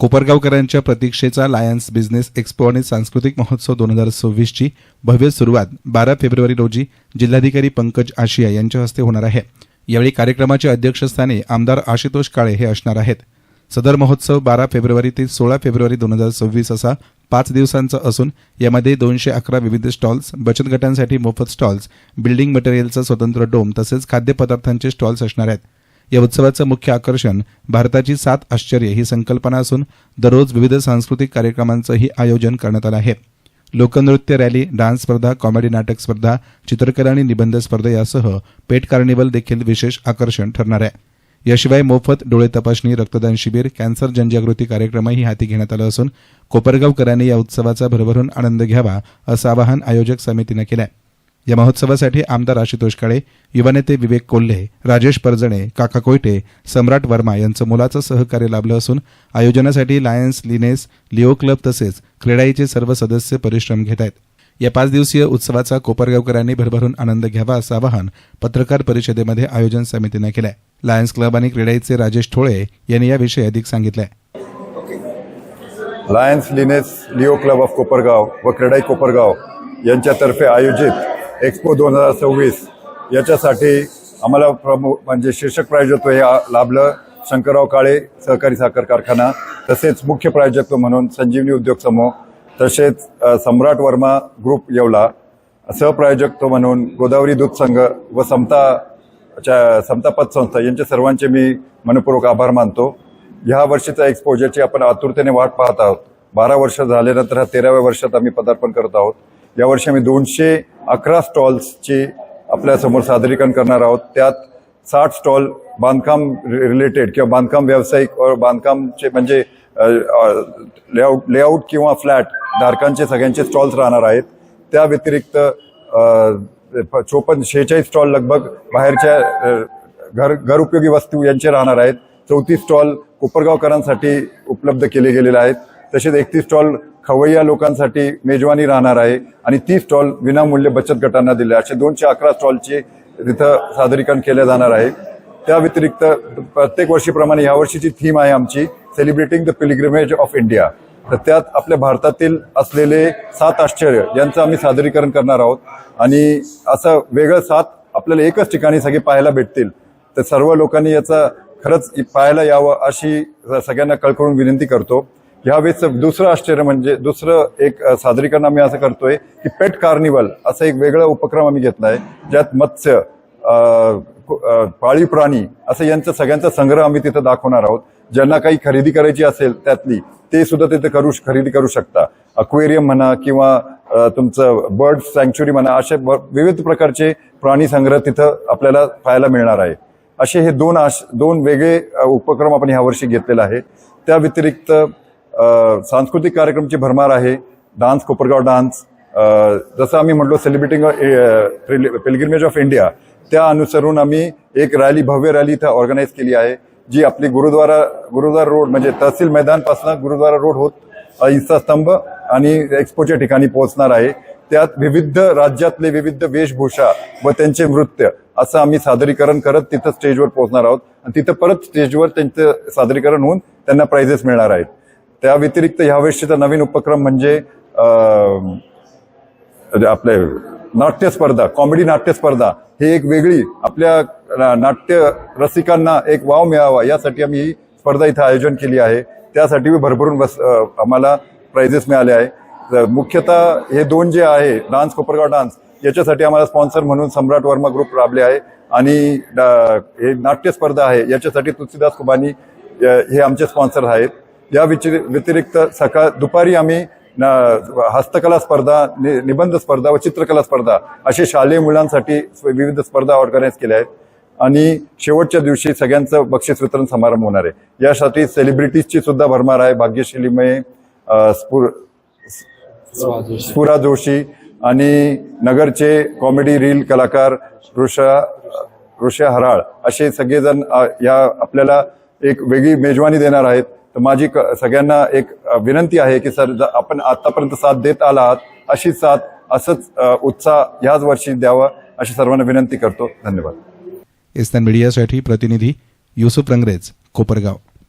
कोपरगावकरांच्या प्रतीक्षेचा Lions business expo आणि सांस्कृतिक महोत्सव 2026ची भव्य सुरुवात 12 फेब्रुवारी रोजी जिल्हाधिकारी पंकज आशिया यांच्या हस्ते होणार आहे। यावेळी कार्यक्रमाच्या अध्यक्षस्थानी आमदार आशुतोष काळे हे असणार आहेत। सदर महोत्सव 12 फेब्रुवारी ते 16 फेब्रुवारी 2026 असा 5 दिवसांचा असून यामध्ये 211 विविध स्टॉल्स, बचत गटांसाठी मोफत स्टॉल्स, बिल्डिंग मटेरियलचा स्वतंत्र डोम तसेच खाद्यपदार्थांचे स्टॉल्स असणार आहेत। या उत्सवाचं मुख्य आकर्षण भारताची 7 आश्चर्य ही संकल्पना असून दररोज विविध सांस्कृतिक कार्यक्रमांचंही आयोजन करण्यात आलं आहे। लोकनृत्य रॅली, डान्स स्पर्धा, कॉमेडी नाटक स्पर्धा, चित्रकला आणि निबंध स्पर्धा यासह पेट कार्निवल देखील विशेष आकर्षण ठरणार आहे। याशिवाय मोफत डोळे तपासणी, रक्तदान शिबिर, कॅन्सर जनजागृती कार्यक्रमही हाती घेण्यात आला असून कोपरगावकरांनी या उत्सवाचा भरभरून आनंद घ्यावा असं आवाहन आयोजक समितीनं केलं आहे। या महोत्सवासाठी आमदार आशुतोष काळे, युवा नेते विवेक कोल्हे, राजेश परजणे, काका कोयटे, सम्राट वर्मा यांचं मोलाचं सहकार्य लाभलं असून आयोजनासाठी लायन्स, लिनेस, लिओ क्लब तसेच क्रेडाईचे सर्व सदस्य परिश्रम घेत आहेत। या 5 दिवसीय उत्सवाचा कोपरगावकरांनी भरभरून आनंद घ्यावा असं आवाहन पत्रकार परिषदेमध्ये आयोजन समितीनं केलं आहे। लायन्स क्लब आणि क्रेडाईचे राजेश ठोळे यांनी याविषयी अधिक सांगितलंय। Lions, Lioness, Leo club of Kopargaon व क्रेडाई कोपरगाव यांच्यातर्फे आयोजित एक्स्पो 2026 याच्यासाठी आम्हाला म्हणजे शीर्षक प्रायोजकत्व हे लाभलं शंकरराव काळे सहकारी साखर कारखाना, तसेच मुख्य प्रायोजकत्व म्हणून संजीवनी उद्योग समूह, तसेच सम्राट वर्मा ग्रुप येवला, सहप्रायोजकत्व म्हणून गोदावरी दूध संघ व समता पतसंस्था यांचे सर्वांचे मी मनपूर्वक आभार मानतो। ह्या वर्षीचा एक्स्पो ज्याची आपण आतुरतेने वाट पाहत आहोत, 12 वर्ष झाल्यानंतर हा 13व्या वर्षात आम्ही पदार्पण करत आहोत। यावर्षी आम्ही 211 स्टॉल्सची आपल्यासमोर सादरीकरण करणार आहोत। त्यात 60 स्टॉल बांधकाम रिलेटेड किंवा बांधकाम व्यावसायिक व बांधकामचे म्हणजे लेआउट किंवा फ्लॅट धारकांचे सगळ्यांचे स्टॉल्स राहणार आहेत। त्या व्यतिरिक्त 46 स्टॉल लगभग बाहेरच्या घर उपयोगी वस्तू यांचे राहणार आहेत। 34 स्टॉल कोपरगावकरांसाठी उपलब्ध केले गेलेले आहेत। तसेच 31 स्टॉल खवय्या लोकांसाठी मेजवानी राहणार आहे आणि 30 स्टॉल विनामूल्य बचत गटांना दिले। असे 211 स्टॉलचे तिथं सादरीकरण केले जाणार आहे। त्या व्यतिरिक्त प्रत्येक वर्षीप्रमाणे यावर्षीची थीम आहे आमची celebrating the pilgrimage of India. तर त्यात आपल्या भारतातील असलेले 7 आश्चर्य यांचं आम्ही सादरीकरण करणार आहोत आणि असं वेगळं 7 आपल्याला एकच ठिकाणी सगळे पाहायला भेटतील। तर सर्व लोकांनी याचा खरंच पाहायला यावं अशी सगळ्यांना कळकळून विनंती करतो। यावेळेस दुसरं आश्चर्य म्हणजे दुसरं एक सादरीकरण आम्ही असं करतोय की पेट कार्निवल असं एक वेगळा उपक्रम आम्ही घेतलाय, ज्यात मत्स्य, पाळीव प्राणी असं यांचा सगळ्यांचा संग्रह आम्ही तिथं दाखवणार आहोत। ज्यांना काही खरेदी करायची असेल त्यातली ते सुद्धा तिथे खरेदी करू शकता। अक्वेरियम म्हणा किंवा तुमचं बर्ड सँक्च्युरी म्हणा, असे विविध प्रकारचे प्राणी संग्रह तिथं आपल्याला पाहायला मिळणार आहे। असे हे दोन वेगळे उपक्रम आपण यावर्षी घेतलेला आहे। त्या व्यतिरिक्त सांस्कृतिक कार्यक्रमची भरमार आहे। डान्स, कोपरगाव डान्स, जसं आम्ही म्हटलो सेलिब्रेटिंग पिलग्रिमेज ऑफ इंडिया, त्या अनुसरून आम्ही एक रॅली, भव्य रॅली इथं ऑर्गनाईज केली आहे, जी आपली गुरुद्वारा रोड म्हणजे तहसील मैदानपासून गुरुद्वारा रोड होत इन्स्टा स्तंभ आणि एक्स्पोच्या ठिकाणी पोहोचणार आहे। त्यात विविध राज्यातले विविध वेशभूषा व त्यांचे नृत्य असं आम्ही सादरीकरण करत तिथं स्टेजवर पोहोचणार आहोत आणि तिथं परत स्टेजवर त्यांचं सादरीकरण होऊन त्यांना प्राइजेस मिळणार आहेत। त्या व्यतिरिक्त ह्यावर्षीचा नवीन उपक्रम म्हणजे आपले नाट्य स्पर्धा, कॉमेडी नाट्य स्पर्धा, ही एक वेगळी आपल्या नाट्य रसिकांना एक वाव मिळावा यासाठी आम्ही ही स्पर्धा इथं आयोजन केली आहे। त्यासाठी भरभरून आम्हाला प्राइजेस मिळाले आहे। मुख्यतः हे 2 जे आहे डान्स, कोपरगाव डान्स, याच्यासाठी आम्हाला स्पॉन्सर म्हणून सम्राट वर्मा ग्रुप राबले आहे आणि हे नाट्य स्पर्धा आहे याच्यासाठी तुलसीदास कुबानी हे आमचे स्पॉन्सर आहेत। या व्यतिरिक्त दुपारी आम्ही हस्तकला स्पर्धा, निबंध स्पर्धा व चित्रकला स्पर्धा असे शालेय मुलांसाठी विविध स्पर्धा ऑर्गनाईज केल्या आहेत आणि शेवटच्या दिवशी सगळ्यांचं बक्षीस वितरण समारंभ होणार आहे। यासाठी सेलिब्रिटीजची सुद्धा भरमार आहे। भाग्यश्री लिमये, स्फुरा जोशी आणि नगरचे कॉमेडी रील कलाकार ऋषा हराळ असे सगळेजण या आपल्याला एक वेगळी मेजवानी देणार आहेत। तर माझी सगळ्यांना एक विनंती आहे की सर, आपण आतापर्यंत साथ देत आला आहात अशी साथ, असंच उत्साह ह्याच वर्षी द्यावा अशी सर्वांना विनंती करतो। धन्यवाद। एस्तान मीडियासाठी प्रतिनिधी युसुफ रंगरेज, कोपरगाव।